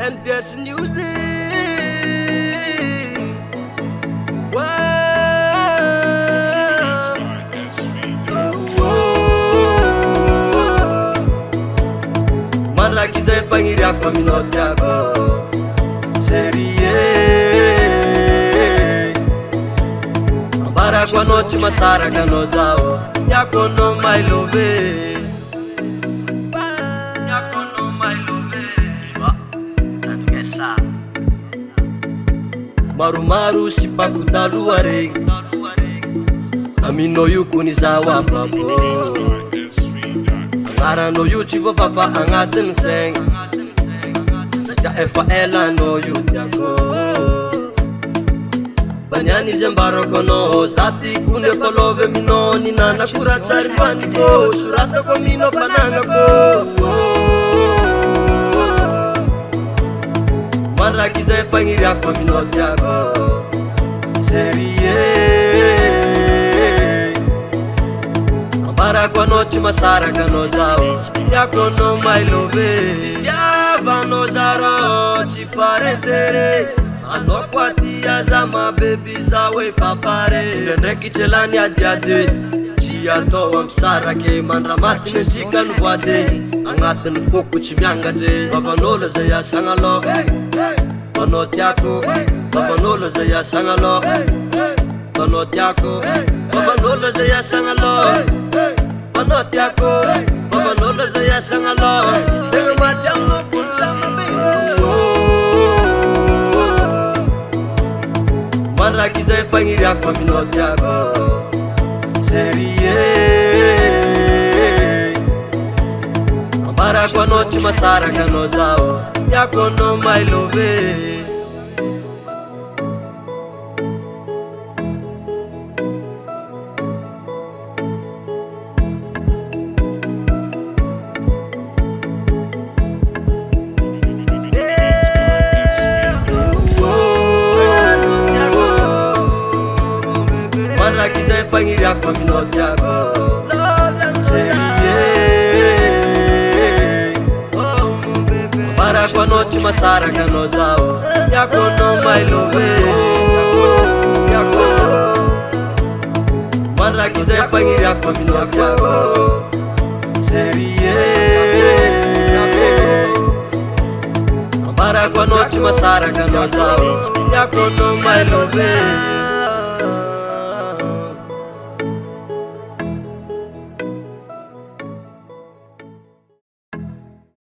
NBS News. Mara kiza pangiria kwa minoti yako serie Mabara kwa noti masara kano zao yako no my love Maru sipakutalu wareg Amino yuku ni zawa flapo Angara no yu chivo fafa angatin seng Saja efa ela no yu yako Banyani zembaro kono Zati kunde kolove mino Nina nakura tsari paniko Surata ko mino pananga ko Mara kiza pangiria kwa minoti yako serie Mabara kwa noti masara kano zao yako no my love Yavano zaro chiparentere Ano kwa tia za mabebi zawe papare Nendreki chelani adiade Chia towa msara ke mandramati nchika nuwade Angate nufuku chimiangade Wavanolo zaya sangalo Panoti yako Wavanolo zaya sangalo Panoti yako Wavanolo zaya sangalo Panoti yako Wavanolo zaya sangalo Tenga matiamu kunsama baby Mara kiza pangiria kwa minoti yako serie Mabara kwa noti masara kano zao yako no my love Mara kiza pangiria kwa minoti yako serie Mabara kwa noti masara kano zao yako no my love Mara kiza pangiria kwa minoti yako serie Mabara kwa noti masara kano zao yako no my love